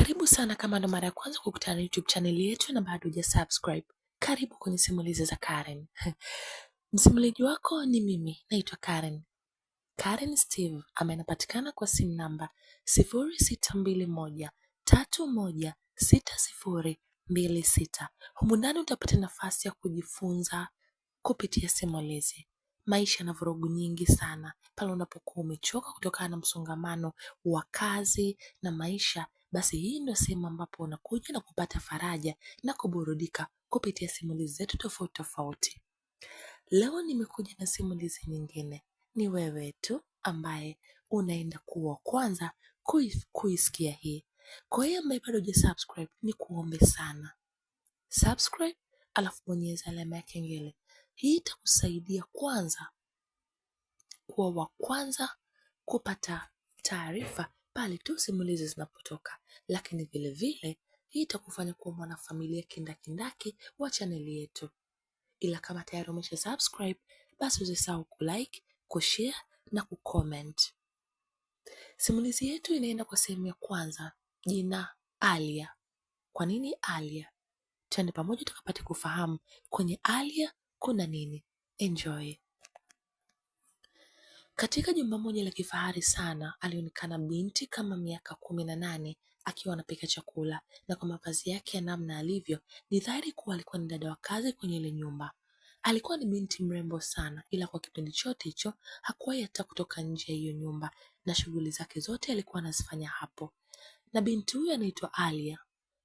Karibu sana kama ndo mara ya kwanza kukutana na YouTube channel yetu na bado hujasubscribe. Karibu kwenye simulizi za Karen. Msimulizi wako ni mimi, naitwa Karen. Karen Steve ambaye anapatikana kwa simu namba 0621316026. Humu ndani utapata nafasi ya kujifunza kupitia simulizi. Maisha na vurugu nyingi sana. Pale unapokuwa umechoka kutokana na msongamano wa kazi na maisha, basi hii ndio sehemu ambapo unakuja na kupata faraja na kuburudika kupitia simulizi zetu tofauti tofauti. Leo nimekuja na simulizi nyingine. Ni wewe tu ambaye unaenda kuwa kwanza kuisikia hii. Kwa hiyo ambaye bado hujasubscribe, ni kuombe sana subscribe, alafu bonyeza alama ya kengele. Hii itakusaidia kwanza kuwa wa kwanza kupata taarifa pale tu simulizi zinapotoka, lakini vile vile hii itakufanya kuwa mwanafamilia kindakindaki wa chaneli yetu. Ila kama tayari umesha subscribe, basi usisahau kulike, kushare na kucomment. Simulizi yetu inaenda kwa sehemu ya kwanza, jina Alia. Kwa nini Alia? Twende pamoja tukapate kufahamu kwenye Alia kuna nini. Enjoy. Katika jumba moja la kifahari sana, alionekana binti kama miaka 18 akiwa anapika chakula, na kwa mavazi yake ya namna alivyo, ni dhahiri kuwa alikuwa ni dada wa kazi kwenye ile nyumba. Alikuwa ni binti mrembo sana, ila kwa kipindi chote hicho hakuwahi hata kutoka nje ya hiyo nyumba, na shughuli zake zote alikuwa anazifanya hapo. Na binti huyu anaitwa Alia.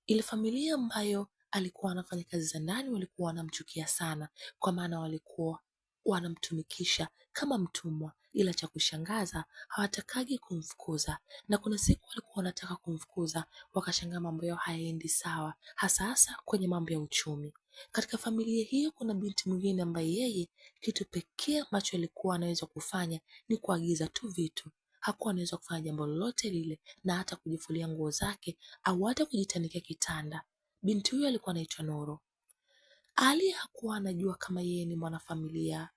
Ile familia ambayo alikuwa anafanya kazi za ndani walikuwa wanamchukia sana, kwa maana walikuwa wanamtumikisha kama mtumwa, ila cha kushangaza hawatakagi kumfukuza. Na kuna siku walikuwa wanataka kumfukuza, wakashangaa mambo yao hayaendi sawa, hasa kwenye mambo ya uchumi. Katika familia hiyo kuna binti mwingine ambaye yeye kitu pekee ambacho alikuwa anaweza kufanya ni kuagiza tu vitu. Hakuwa anaweza kufanya jambo lolote lile, na hata kujifulia nguo zake au hata kujitanikia kitanda. Binti huyo alikuwa anaitwa Nuru. Ali hakuwa anajua kama yeye ni mwanafamilia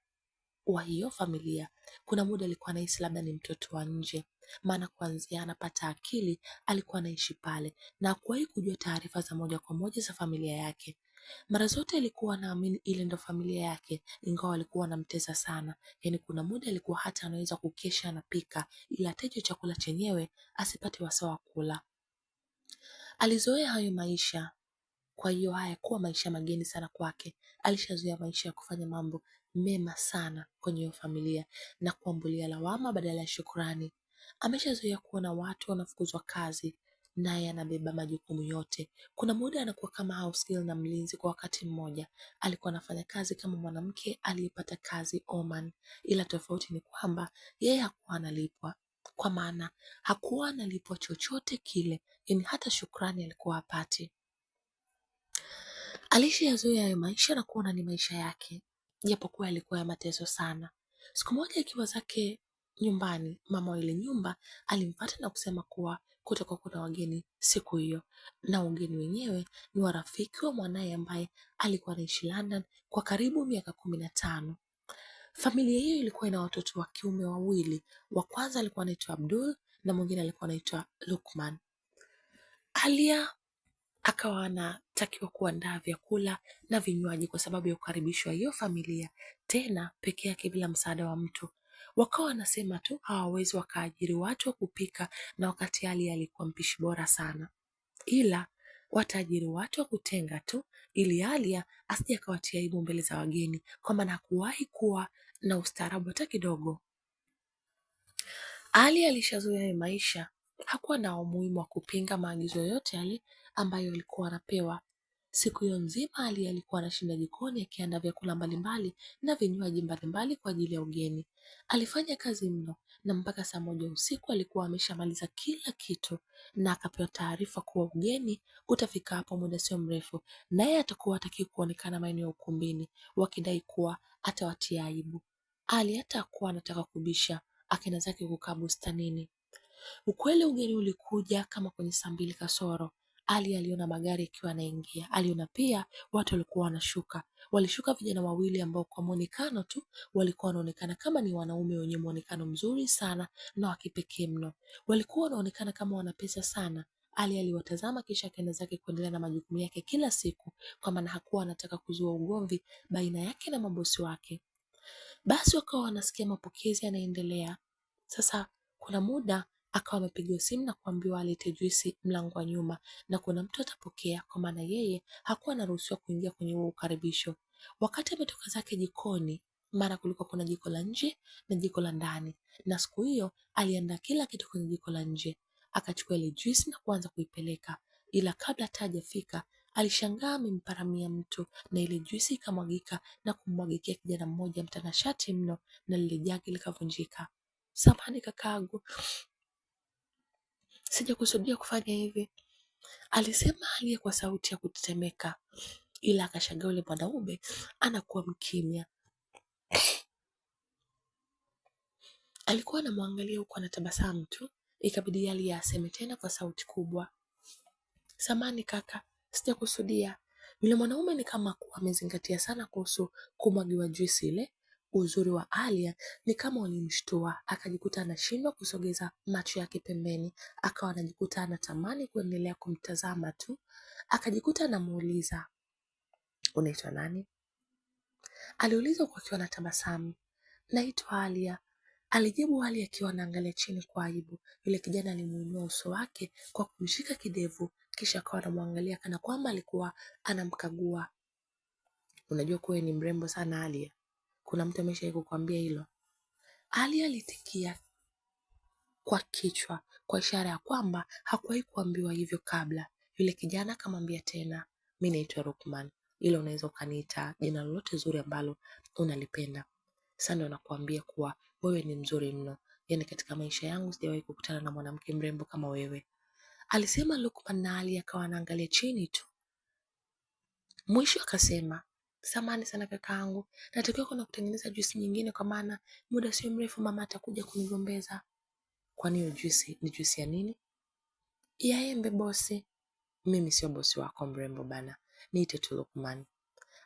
wa hiyo familia. Kuna muda alikuwa anahisi labda ni mtoto wa nje, maana kuanzia anapata akili alikuwa anaishi pale na hakuwahi kujua taarifa za moja kwa moja za familia yake. Mara zote alikuwa anaamini ile ndo familia yake, ingawa alikuwa wanamtesa sana. Yaani kuna muda alikuwa hata anaweza kukesha anapika, ila hata hicho chakula chenyewe asipate wasaa wa kula. Alizoea hayo maisha, kwa hiyo haya kuwa maisha mageni sana kwake. Alishazoea maisha ya kufanya mambo mema sana kwenye hiyo familia na kuambulia lawama badala ya shukrani. Ameshazoea kuona watu wanafukuzwa kazi, naye anabeba majukumu yote. Kuna muda anakuwa kama house girl na mlinzi kwa wakati mmoja. Alikuwa anafanya kazi kama mwanamke aliyepata kazi Oman, ila tofauti ni kwamba yeye hakuwa analipwa, kwa maana hakuwa analipwa chochote kile, yaani hata shukrani alikuwa hapati. Alishayazoea hayo maisha na kuona ni maisha yake, japokuwa yalikuwa ya mateso sana. Siku moja akiwa zake nyumbani, mama wa ile nyumba alimpata na kusema kuwa kutakuwa kuna wageni siku hiyo, na wageni wenyewe ni warafiki wa mwanaye ambaye alikuwa anaishi London kwa karibu miaka 15. Familia hiyo ilikuwa ina watoto wa kiume wawili. Wa kwanza alikuwa anaitwa Abdul na mwingine alikuwa anaitwa Lukman. Alia akawa anatakiwa kuandaa vyakula na vinywaji kwa sababu ya ukaribisho wa hiyo familia, tena peke yake bila msaada wa mtu. Wakawa wanasema tu hawawezi wakaajiri watu wa kupika, na wakati Alia alikuwa mpishi bora sana, ila wataajiri watu wa kutenga tu, ili Alia asije akawatia aibu mbele za wageni, kwa maana hakuwahi kuwa na ustaarabu hata kidogo. Ali alishazoea maisha, hakuwa na umuhimu wa kupinga maagizo yote yale ambayo alikuwa anapewa. Siku hiyo nzima Ali alikuwa anashinda jikoni akiandaa vyakula mbalimbali na vinywaji mbalimbali kwa ajili ya ugeni. Alifanya kazi mno, na mpaka saa 1 usiku alikuwa ameshamaliza kila kitu, na akapewa taarifa kuwa ugeni utafika hapo muda sio mrefu, naye atakuwa hataki kuonekana maeneo ya ukumbini, wakidai kuwa atawatia aibu. Ali hata hakuwa anataka kubisha, akaenda zake kukaa bustanini. Ukweli ugeni ulikuja kama kwenye saa 2 kasoro. Ali aliona magari yakiwa yanaingia. Aliona pia watu walikuwa wanashuka. Walishuka vijana wawili ambao kwa muonekano tu walikuwa wanaonekana kama ni wanaume wenye muonekano mzuri sana na wa kipekee mno. Walikuwa wanaonekana kama wana pesa sana. Ali aliwatazama kisha akaenda zake kuendelea na majukumu yake kila siku, kwa maana hakuwa anataka kuzua ugomvi baina yake na mabosi wake. Basi wakawa wanasikia mapokezi yanaendelea. Sasa kuna muda akawa amepigiwa simu na kuambiwa alete juisi mlango wa nyuma na kuna mtu atapokea, kwa maana yeye hakuwa anaruhusiwa kuingia kwenye huo ukaribisho. Wakati ametoka zake jikoni, maana kulikuwa kuna jiko la nje na jiko la ndani, na siku hiyo aliandaa kila kitu kwenye jiko la nje. Akachukua ile juisi na kuanza kuipeleka, ila kabla hata hajafika alishangaa amemparamia mtu na ile juisi ikamwagika na kummwagikia kijana mmoja mtanashati mno, na lile jagi likavunjika. Samahani kakaangu, sijakusudia kufanya hivi, alisema Ali kwa sauti ya kutetemeka, ila akashangaa yule mwanaume anakuwa mkimya. Alikuwa anamwangalia huku anatabasamu tu. Ikabidi Ali aseme tena kwa sauti kubwa, samahani kaka, sijakusudia. Yule mwanaume ni kama kuwa amezingatia sana kuhusu kumwagiwa juisi ile. Uzuri wa Alia ni kama ulimshtua, akajikuta anashindwa kusogeza macho yake pembeni, akawa anajikuta anatamani kuendelea kumtazama tu. Akajikuta anamuuliza, unaitwa nani? Aliuliza kwa akiwa na tabasamu. Naitwa Alia, alijibu Ali akiwa anaangalia chini kwa aibu. Yule kijana alimuinua uso wake kwa kumshika kidevu, kisha akawa anamwangalia kana kwamba alikuwa anamkagua. Unajua kuwa ni mrembo sana Alia? Kuna mtu ameshawahi kukwambia hilo? Alia alitikia kwa kichwa kwa ishara ya kwamba hakuwahi kuambiwa hivyo kabla. Yule kijana akamwambia tena, mimi naitwa Rukman, ila unaweza ukaniita jina lolote zuri ambalo unalipenda. Sasa ndio nakuambia kuwa wewe ni mzuri mno. Yaani katika maisha yangu sijawahi kukutana na mwanamke mrembo kama wewe, alisema Lukman, na Ali akawa anaangalia chini tu. Mwisho akasema, samahani sana kakaangu, natakiwa kwenda kutengeneza juisi nyingine, kwa maana muda sio mrefu mama atakuja kunigombeza. Kwani hiyo juisi ni juisi ya nini? Ya embe bosi. Mimi sio bosi wako mrembo bana, niite tu Lukman,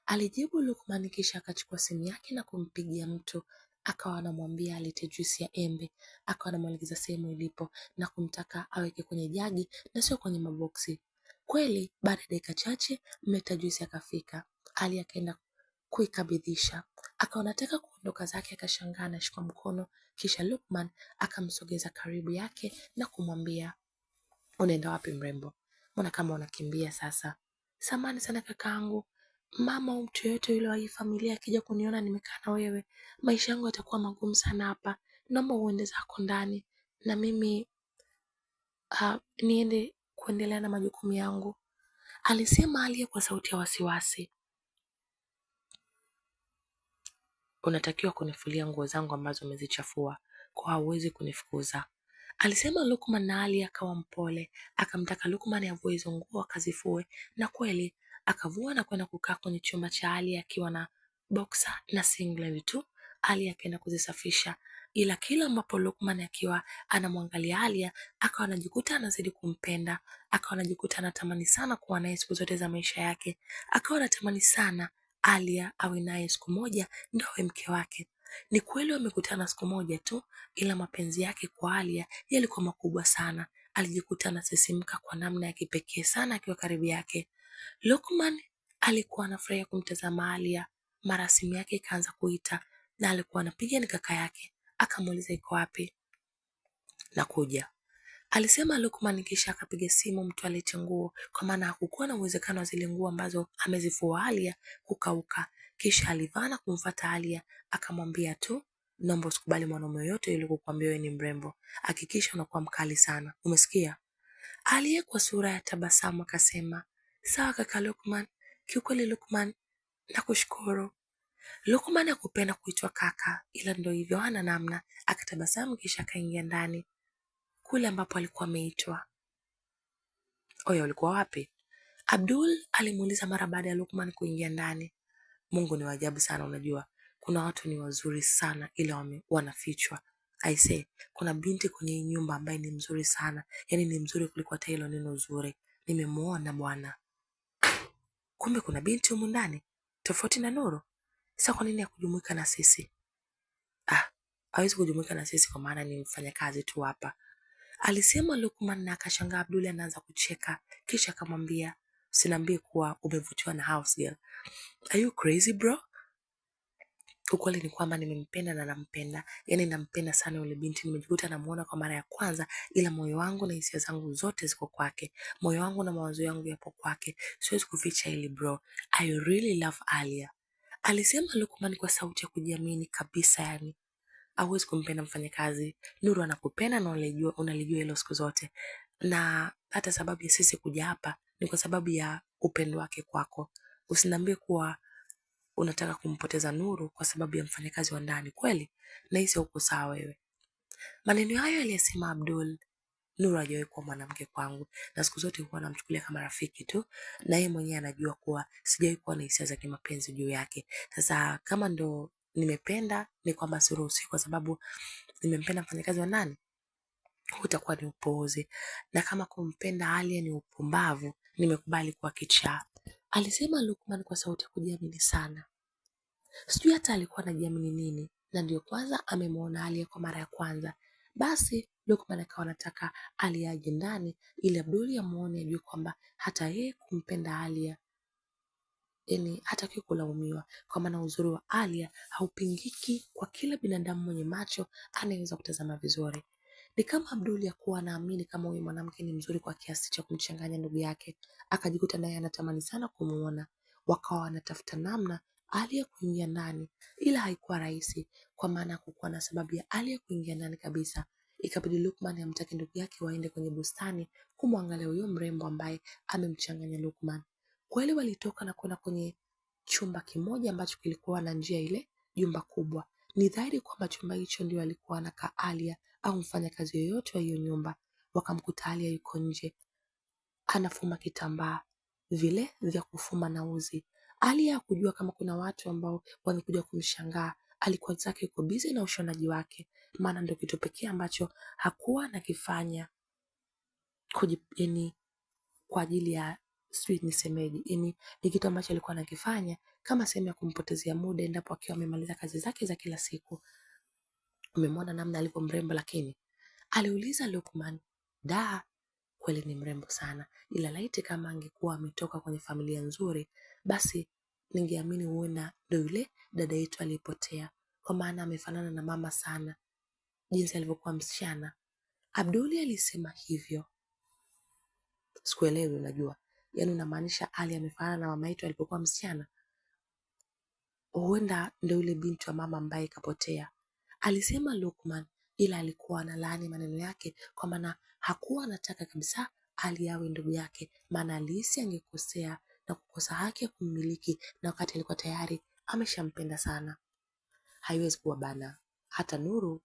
alijibu Lukman, kisha akachukua simu yake na kumpigia mtu. Akawa anamwambia alete juisi ya embe, akawa anamwelekeza sehemu ilipo na kumtaka aweke kwenye jagi na sio kwenye maboksi. Kweli baada ya dakika chache mleta juisi akafika. Ali akaenda kuikabidhisha, akawa anataka kuondoka zake, akashangaa anashikwa mkono, kisha Lukman akamsogeza karibu yake na kumwambia, unaenda wapi mrembo? Mbona kama unakimbia sasa? Samahani sana kakaangu, mama au mtu yoyote yule wa hii familia akija kuniona nimekaa na wewe, maisha yangu yatakuwa magumu sana hapa. Naomba uende zako ndani na mimi niende kuendelea na majukumu yangu, alisema Alia kwa sauti ya wasiwasi. Unatakiwa kunifulia nguo zangu ambazo umezichafua, kwa hauwezi kunifukuza, alisema Lukman, na Ali akawa mpole, akamtaka Lukman avue hizo nguo akazifue, na kweli akavua na kwenda kukaa kwenye chumba cha Ali akiwa na boxer na singlet tu. Ali akaenda kuzisafisha, ila kila ambapo Lukman akiwa anamwangalia Alia akawa anajikuta anazidi kumpenda, akawa anajikuta anatamani sana kuwa naye siku zote za maisha yake, akawa anatamani sana Alia awe naye siku moja ndio awe mke wake. Ni kweli wamekutana siku moja tu, ila mapenzi yake kwa Alia yalikuwa makubwa sana. Alijikuta anasisimka kwa namna ya kipekee sana akiwa karibu yake. Lukman alikuwa anafurahia kumtazama Alia. Mara simu yake ikaanza kuita na alikuwa anapiga ni kaka yake. Akamuuliza iko wapi? Nakuja, alisema Lukman, kisha akapiga simu mtu alete nguo, kwa maana hakukuwa na uwezekano wa zile nguo ambazo amezifua Alia kukauka. Kisha alivaa na kumfuata Alia, akamwambia tu, naomba usikubali mwanaume yoyote yule kukuambia wewe ni mrembo, hakikisha unakuwa mkali sana, umesikia? Alia kwa sura ya tabasamu akasema, sawa kaka Lukman. Kiukweli Lukman, nakushukuru. Lukman hakupenda kuitwa kaka, ila ndio hivyo, hana namna. Akatabasamu kisha akaingia ndani kule ambapo alikuwa ameitwa. Oya, ulikuwa wapi? Abdul alimuuliza mara baada ya Lukman kuingia ndani. Mungu ni wa ajabu sana, unajua. Kuna watu ni wazuri sana ila wanafichwa. Aise, kuna binti kwenye nyumba ambaye ni mzuri sana. Yaani ni mzuri kuliko hata hilo neno zuri. Nimemuona bwana. Kumbe kuna binti humu ndani tofauti na Nuru. Sasa kwa nini hakujumuika na sisi? Hawezi kujumuika na sisi kwa maana ni mfanyakazi tu hapa. alisema Lukman, na akashangaa Abduli anaanza kucheka, kisha akamwambia, usiniambie kuwa umevutiwa na house girl. Are you crazy bro? Ukweli ni kwamba nimempenda na nampenda, yani nampenda sana yule binti. Nimejikuta namuona kwa mara ya kwanza, ila moyo wangu na hisia zangu zote ziko kwake. Moyo wangu na mawazo yangu yapo kwake. Siwezi kuficha hili bro. I really love Alia, alisema Lukman kwa sauti ya kujiamini kabisa. Yani hauwezi kumpenda mfanyakazi. Nuru anakupenda na unalijua hilo siku zote. Na hata sababu ya sisi kuja hapa ni kwa sababu ya upendo wake kwako. Usiniambie kuwa unataka kumpoteza Nuru kwa sababu ya mfanyakazi wa ndani. Kweli nahisi uko sawa wewe. Maneno hayo aliyesema Abdul. Nuru hajawahi kuwa mwanamke kwangu, na siku zote huwa namchukulia kama rafiki tu, na yeye mwenyewe anajua kuwa sijawahi kuwa na hisia za kimapenzi juu yake. Sasa kama ndo nimependa, ni kwamba siruhusi kwa sababu nimempenda mfanyakazi wa ndani, utakuwa ni upuuzi. Na kama kumpenda Alia ni upumbavu, nimekubali kuwa kichaa, alisema Lukman kwa sauti ya kujiamini sana. Sijui hata alikuwa anajiamini nini, na ndio kwanza amemwona Alia kwa mara ya kwanza. Basi Lukman akawa anataka Alia aje ndani ili Abduli amuone, ajue kwamba hata yeye kumpenda Alia, yani hataki kulaumiwa, kwa maana uzuri wa Alia haupingiki kwa kila binadamu mwenye macho anayeweza kutazama vizuri. Ni kama Abduli hakuwa anaamini kama huyu mwanamke ni mzuri kwa kiasi cha kumchanganya ndugu yake, akajikuta naye anatamani sana kumuona. Wakawa wanatafuta namna Alia kuingia ndani, ila haikuwa rahisi, kwa maana hakukuwa na sababu ya Alia kuingia ndani kabisa. Ikabidi Lukman amtake ndugu yake waende kwenye bustani kumwangalia huyo mrembo ambaye amemchanganya Lukman. Kweli walitoka na kwenda kwenye chumba kimoja ambacho kilikuwa na njia ile jumba kubwa. Ni dhahiri kwamba chumba hicho ndio alikuwa anakaa Alia au mfanyakazi yoyote wa hiyo nyumba. Wakamkuta Alia yuko nje anafuma kitambaa vile vya kufuma na uzi. Alia hakujua kama kuna watu ambao wamekuja kumshangaa. Alikuwa zake yuko busy na ushonaji wake, maana ndio kitu pekee ambacho hakuwa anakifanya yani kwa ajili ya sijui nisemeje, yani ni kitu ambacho alikuwa anakifanya kama sehemu ya kumpotezea muda endapo akiwa amemaliza kazi zake za kila siku. Umemwona namna alivyo mrembo? Lakini aliuliza Lukman. Da, kweli ni mrembo sana, ila laiti kama angekuwa ametoka kwenye familia nzuri, basi ningeamini huenda ndio yule dada yetu aliyepotea, kwa maana amefanana na mama sana jinsi alivyokuwa msichana. Abduli alisema hivyo. Sikuelewi, unajua, yaani unamaanisha Ali amefanana na mama yetu alipokuwa msichana? Huenda ndio yule binti wa mama ambaye kapotea, alisema Lukman, ila alikuwa analaani maneno yake, kwa maana hakuwa anataka kabisa Ali awe ndugu yake, maana alihisi angekosea na kukosa haki ya kummiliki, na wakati alikuwa tayari ameshampenda sana. Haiwezi kuwa bana. Hata Nuru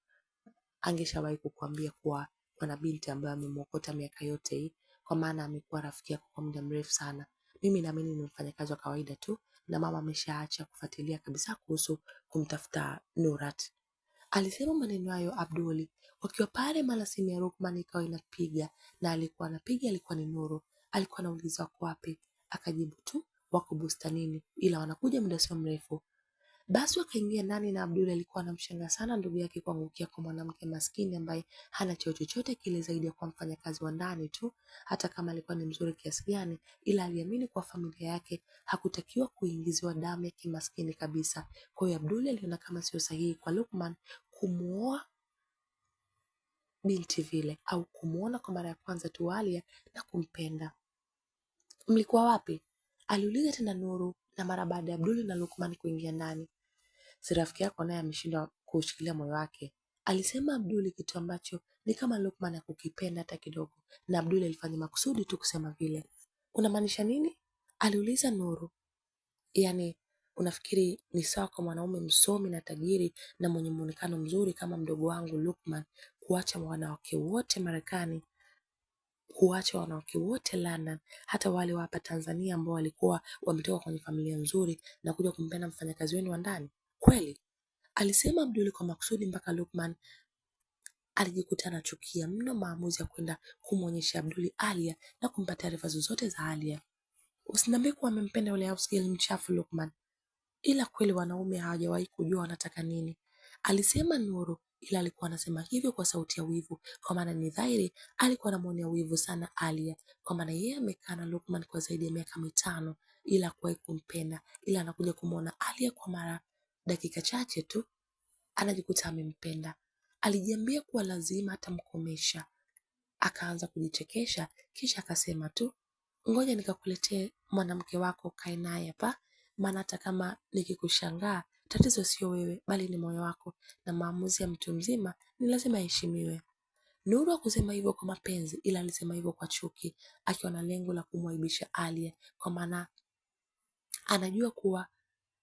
angeshawahi kukuambia kuwa kuna binti ambaye amemwokota miaka yote hii, kwa maana amekuwa rafiki yako kwa muda mrefu sana. Mimi naamini ni mfanyakazi wa kawaida tu, na mama ameshaacha kufuatilia kabisa kuhusu kumtafuta Nurat. Alisema maneno hayo Abduli wakiwa pale, mara simu ya Lukman ikawa inapiga, na alikuwa anapiga alikuwa ni Nuru. Alikuwa anauliza wako wapi, akajibu tu wako bustanini, ila wanakuja muda sio mrefu. Basi wakaingia ndani, na Abdul alikuwa anamshangaa sana ndugu yake kuangukia kwa mwanamke maskini ambaye hana cheo chochote kile zaidi ya kuwa mfanyakazi wa ndani tu. Hata kama alikuwa ni mzuri kiasi gani, ila aliamini kwa familia yake hakutakiwa kuingiziwa damu ya kimaskini kabisa. Kwa hiyo Abdul aliona kama sio sahihi kwa Lukman kumuoa binti vile, au kumuona kwa mara ya kwanza tu Alia na kumpenda. Mlikuwa wapi? Aliuliza tena Nuru, na mara baada ya Abdul na Lukman kuingia ndani. Si rafiki yako naye ameshindwa kushikilia moyo wake, alisema Abduli, kitu ambacho ni kama Lukman hakukipenda hata kidogo, na Abduli alifanya makusudi tu kusema vile. Unamaanisha nini? Aliuliza Nuru. Yani unafikiri ni sawa kwa mwanaume msomi na tajiri na mwenye muonekano mzuri kama mdogo wangu Lukman kuacha wanawake wote Marekani, kuacha wanawake wote London, hata wale wa hapa Tanzania ambao walikuwa wametoka kwenye familia nzuri, na kuja kumpenda mfanyakazi wenu wa ndani? Kweli? Alisema Abduli kwa makusudi, mpaka Lukman alijikuta anachukia mno maamuzi ya kwenda kumwonyesha Abduli Alia na kumpa taarifa zozote za Alia. Usiniambie kuwa amempenda yule house girl mchafu Lukman. Ila kweli wanaume hawajawahi kujua wanataka nini, alisema Nuru, ila alikuwa anasema hivyo kwa sauti ya wivu, kwa maana ni dhahiri alikuwa anamwonea wivu sana Alia, kwa maana yeye amekaa na Lukman kwa zaidi ya miaka 5 ila hakuwahi kumpenda, ila anakuja kumwona Alia kwa mara dakika chache tu anajikuta amempenda. Alijiambia kuwa lazima atamkomesha. Akaanza kujichekesha, kisha akasema tu, ngoja nikakuletee mwanamke wako ukae naye hapa, maana hata kama nikikushangaa tatizo sio wewe bali ni moyo wako, na maamuzi ya mtu mzima ni lazima aheshimiwe. Nuru hakusema hivyo kwa mapenzi, ila alisema hivyo kwa chuki, akiwa na lengo la kumwaibisha Alia, kwa maana anajua kuwa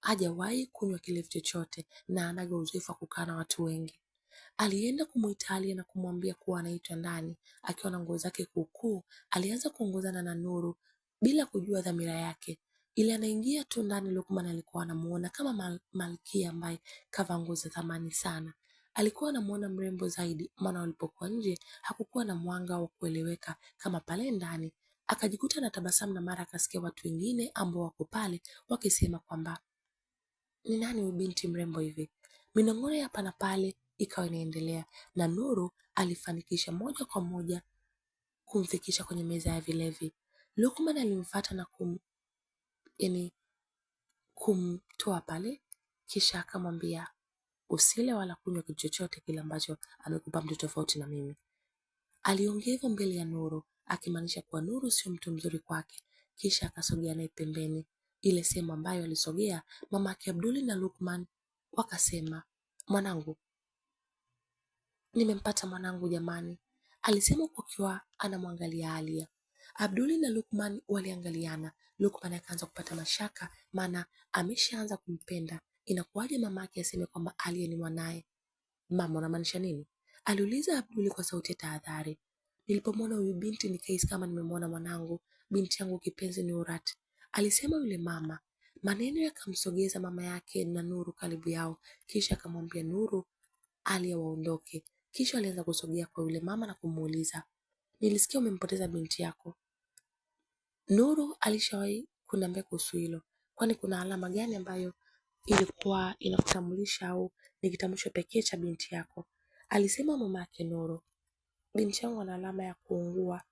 hajawahi kunywa kilevi chochote na anaga uzoefu wa kukaa na watu wengi. Alienda kumuita Alia na kumwambia kuwa anaitwa ndani. Akiwa na nguo zake kuukuu, alianza kuongozana na Nuru bila kujua dhamira yake. Ili anaingia tu ndani, Lukman alikuwa anamuona kama malkia ambaye kavaa nguo za thamani sana. Alikuwa anamuona mrembo zaidi, maana walipokuwa nje hakukuwa na mwanga wa kueleweka kama pale ndani. Akajikuta na tabasamu, na mara akasikia watu wengine ambao wako pale wakisema kwamba ni nani huyu binti mrembo hivi? Minong'ono ya hapa na pale ikawa inaendelea, na Nuru alifanikisha moja kwa moja kumfikisha kwenye meza ya vilevi. Lukman alimfuata na kumtoa pale, kisha akamwambia, usile wala kunywa kitu chochote kile ambacho amekupa mtu tofauti na mimi. Aliongea hivyo mbele ya Nuru, akimaanisha kuwa Nuru sio mtu mzuri kwake. Kisha akasogea naye pembeni. Ile sehemu ambayo alisogea, mama yake Abduli na Lukman wakasema, mwanangu, nimempata mwanangu jamani, alisema kukiwa anamwangalia Alia. Abduli na Lukman waliangaliana. Lukman akaanza kupata mashaka, maana ameshaanza kumpenda. Inakuwaje mama yake aseme kwamba Alia ni mwanaye? Mama, unamaanisha nini? Aliuliza Abduli kwa sauti ya tahadhari. Nilipomwona huyu binti nikahisi kama nimemwona mwanangu, binti yangu kipenzi Nurat, alisema yule mama. Maneno yakamsogeza mama yake na Nuru karibu yao, kisha akamwambia Nuru Alia waondoke. Kisha alianza kusogea kwa yule mama na kumuuliza, nilisikia umempoteza binti yako. Nuru alishawahi kuniambia kuhusu hilo. Kwani kuna alama gani ambayo ilikuwa inakutambulisha au ni kitambulisho pekee cha binti yako? Alisema mama yake Nuru. Binti yangu ana alama ya kuungua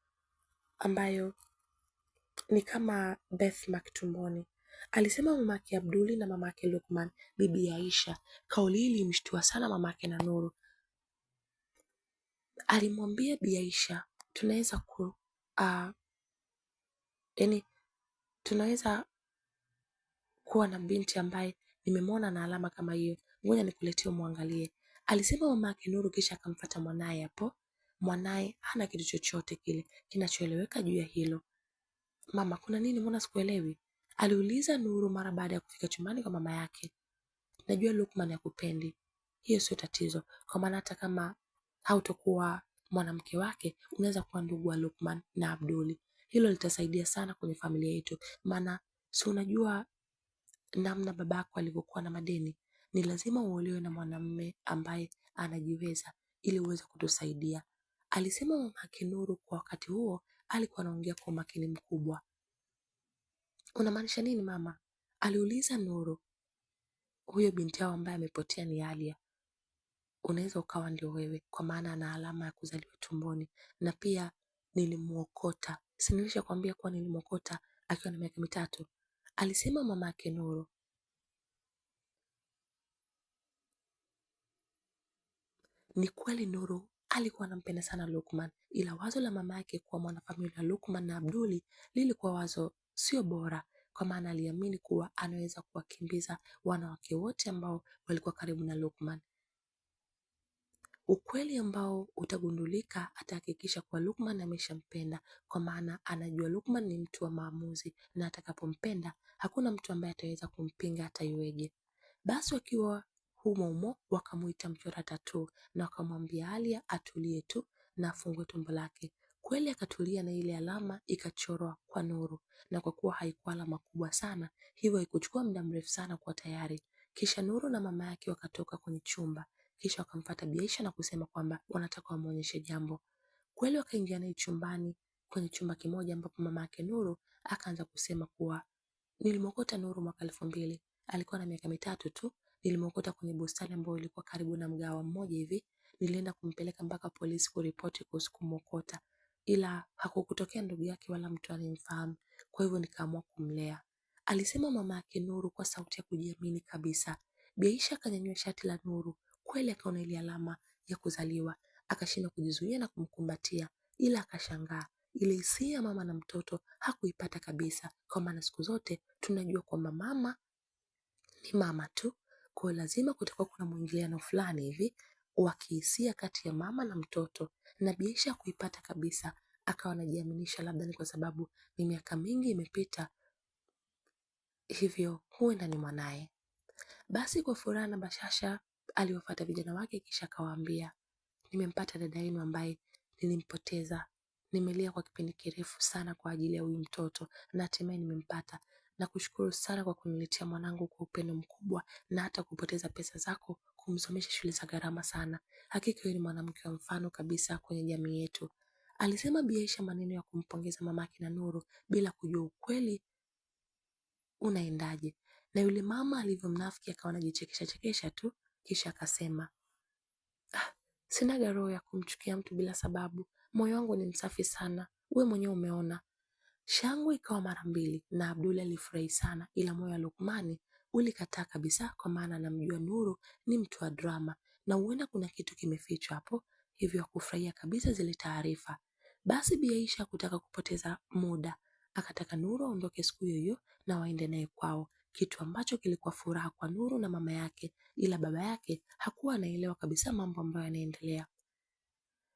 ambayo ni kama birthmark tumboni, alisema mama yake Abduli na mama yake Lukman. Bibi Aisha, kauli hii ilimshtua sana mama yake na Nuru. Alimwambia Bi Aisha, tunaweza kuwa na binti ambaye nimemwona na alama kama hiyo, ngoja nikuletee muangalie, alisema mama yake Nuru. Kisha akamfuata mwanaye hapo. Mwanaye hana kitu chochote kile kinachoeleweka juu ya hilo. Mama, kuna nini? Mbona sikuelewi? Aliuliza Nuru mara baada ya kufika chumbani kwa mama yake. Najua Lukman hakupendi, hiyo sio tatizo, kwa maana hata kama hautokuwa mwanamke wake unaweza kuwa ndugu wa Lukman na Abduli. Hilo litasaidia sana kwenye familia yetu, maana si unajua namna babako alivyokuwa na madeni. Ni lazima uolewe na mwanamume ambaye anajiweza ili uweze kutusaidia, alisema mama yake Nuru. Kwa wakati huo alikuwa anaongea kwa umakini mkubwa. Unamaanisha nini mama? Aliuliza Nuru. Huyo binti yao ambaye amepotea ni Alia. Unaweza ukawa ndio wewe, kwa maana ana alama ya kuzaliwa tumboni, na pia nilimuokota. Si nilishakwambia kuwa nilimuokota akiwa na miaka 3? Alisema mama yake Nuru. Ni kweli Nuru alikuwa anampenda sana Lukman, ila wazo la mama yake kuwa mwanafamilia Lukman na Abduli lilikuwa wazo sio bora, kwa maana aliamini kuwa anaweza kuwakimbiza wanawake wote ambao walikuwa karibu na Lukman. Ukweli ambao utagundulika atahakikisha kuwa Lukman ameshampenda, kwa maana anajua Lukman ni mtu wa maamuzi, na atakapompenda hakuna mtu ambaye ataweza kumpinga hata iweje. Basi wakiwa humo wakamuita mchora tatuu na wakamwambia Alia atulie tu na afungue tumbo lake. Kweli akatulia na ile alama ikachorwa kwa Nuru, na kwa kuwa haikuwa alama kubwa sana, hivyo haikuchukua muda mrefu sana kwa tayari. Kisha Nuru na mama yake wakatoka kwenye chumba, kisha wakamfuata Bi Aisha na kusema kwamba wanataka wamuonyeshe jambo. Kweli wakaingia naye chumbani, kwenye chumba kimoja ambapo mama yake Nuru akaanza kusema kuwa nilimwokota Nuru mwaka 2000, alikuwa na miaka 3 tu. Nilimwokota kwenye bustani ambayo ilikuwa karibu na mgawa mmoja hivi. nilienda kumpeleka mpaka polisi kuripoti kuhusu kumwokota, ila hakukutokea ndugu yake wala mtu anayemfahamu, kwa hivyo nikaamua kumlea, alisema mama yake Nuru kwa sauti ya kujiamini kabisa. Bi Aisha akanyanyua shati la Nuru, kweli akaona ile alama ya kuzaliwa, akashindwa kujizuia na kumkumbatia, ila akashangaa ile hisia mama na mtoto hakuipata kabisa, kwa maana siku zote tunajua kwamba mama ni mama tu, kwa lazima kutakuwa kuna mwingiliano fulani hivi wa kihisia kati ya mama na mtoto, na Bi Aisha kuipata kabisa. Akawa anajiaminisha labda ni kwa sababu ni miaka mingi imepita, hivyo huenda ni mwanaye. Basi kwa furaha na bashasha aliwafuata vijana wake, kisha akawaambia, nimempata dada yenu ambaye nilimpoteza. Nimelia kwa kipindi kirefu sana kwa ajili ya huyu mtoto na hatimaye nimempata. Na kushukuru sana kwa kuniletea mwanangu kwa upendo mkubwa na hata kupoteza pesa zako kumsomesha shule za gharama sana. Hakika yeye ni mwanamke wa mfano kabisa kwenye jamii yetu. Alisema Bi Aisha maneno ya kumpongeza mamake na Nuru bila kujua ukweli unaendaje. Na yule mama alivyomnafiki akawa anajichekesha chekesha tu, kisha akasema, sinaga roho ya kumchukia mtu bila sababu. Moyo wangu ni msafi sana. We mwenyewe umeona. Shangwe ikawa mara mbili na Abdul alifurahi sana, ila moyo wa Lukmani ulikataa kabisa, kwa maana anamjua Nuru ni mtu wa drama na huenda kuna kitu kimefichwa hapo, hivyo hakufurahia kabisa zile taarifa. Basi Bi Aisha kutaka kupoteza muda, akataka Nuru aondoke siku hiyo na waende naye kwao, kitu ambacho kilikuwa furaha kwa Nuru na mama yake, ila baba yake hakuwa anaelewa kabisa mambo ambayo yanaendelea.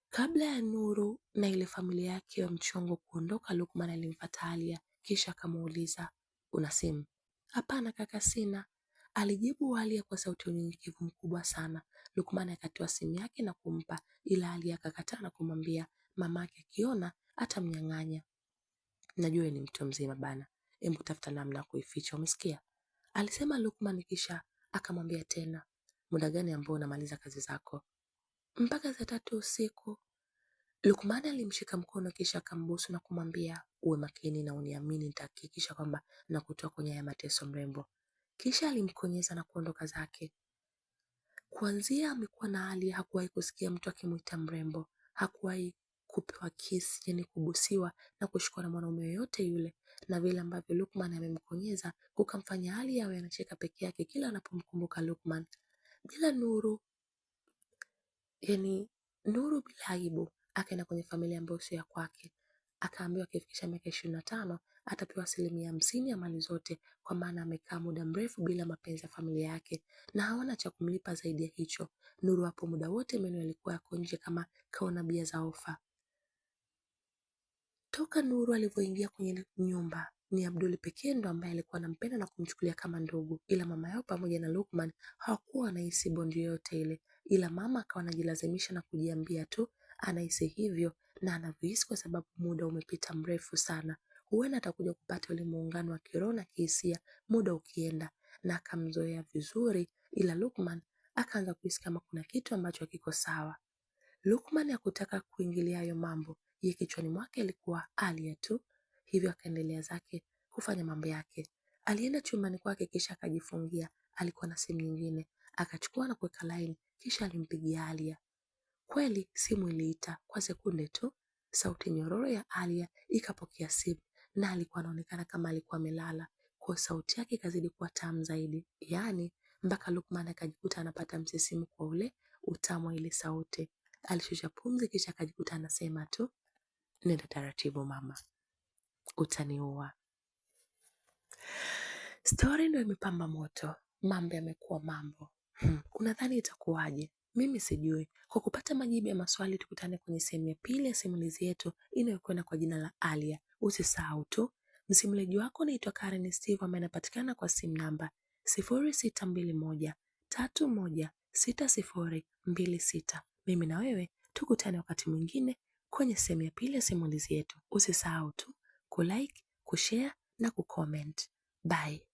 Kabla ya Nuru na ile familia yake wa mchongo kuondoka, Lukman alimfuata Alia, kisha akamuuliza, una simu? Hapana kaka, sina, alijibu Alia kwa sauti ya unyenyekevu mkubwa sana. Lukman akatoa simu yake na kumpa, ila Alia akakataa na kumwambia mamake akiona atamnyang'anya. Najua ni mtu mzima bana, hebu tafuta namna ya kuificha, umesikia? Alisema Lukman, kisha akamwambia tena, muda gani ambao unamaliza kazi zako? Mpaka saa 3 usiku. Lukman alimshika mkono kisha akambusu na kumwambia, uwe makini na uniamini, nitahakikisha kwamba nakutoa kwenye haya mateso mrembo. Kisha alimkonyeza na kuondoka zake. Kuanzia amekuwa na hali, hakuwahi kusikia mtu akimuita mrembo, hakuwahi kupewa kisi, yani kubusiwa na kushikwa na mwanaume yoyote yule, na vile ambavyo Lukman amemkonyeza kukamfanya hali yawe anacheka peke yake kila anapomkumbuka Lukman. Bila Nuru, yani Nuru bila aibu akaenda kwenye familia ambayo sio ya kwake. Akaambiwa akifikisha miaka 25 atapewa 50% ya mali zote, kwa maana amekaa muda mrefu bila mapenzi ya familia yake na hawana cha kumlipa zaidi ya hicho. Nuru hapo muda wote meno yalikuwa yako nje kama kaona bia za ofa. Toka Nuru alivyoingia kwenye nyumba, ni Abdul pekee ndo ambaye alikuwa anampenda na kumchukulia kama ndugu, ila mama yao pamoja na Lukman hawakuwa wanahisi bondi yoyote ile, ila mama akawa anajilazimisha na kujiambia tu anahisi hivyo na anavyohisi kwa sababu muda umepita mrefu sana, huenda atakuja kupata ule muungano wa kiroho na kihisia muda ukienda, na akamzoea vizuri, ila Lukman akaanza kuhisi kama kuna kitu ambacho hakiko sawa. Lukman hakutaka kuingilia hayo mambo, yeye kichwani mwake alikuwa Alia tu, hivyo akaendelea zake kufanya mambo yake. Alienda chumbani kwake kisha akajifungia, alikuwa na simu nyingine, akachukua na kuweka line, kisha alimpigia Alia. Kweli simu iliita kwa sekunde tu, sauti nyororo ya Alia ikapokea simu, na alikuwa anaonekana kama alikuwa amelala, kwa sauti yake ikazidi kuwa tamu zaidi, yaani mpaka Lukman akajikuta anapata msisimko kwa ule utamu wa ile sauti. Alishusha pumzi kisha akajikuta anasema tu, nenda taratibu mama, utaniua. Story ndio imepamba moto, mambo yamekuwa mambo. Unadhani itakuwaje? Mimi sijui. Kwa kupata majibu ya maswali, tukutane kwenye sehemu ya pili ya simulizi yetu inayokwenda kwa jina la Alia. Usisahau tu, msimulizi wako naitwa Karen Steve, ambaye anapatikana kwa simu namba 0621316026. Mimi na wewe tukutane wakati mwingine kwenye sehemu ya pili ya simulizi yetu. Usisahau tu kulike, kushare na kucomment. Bye.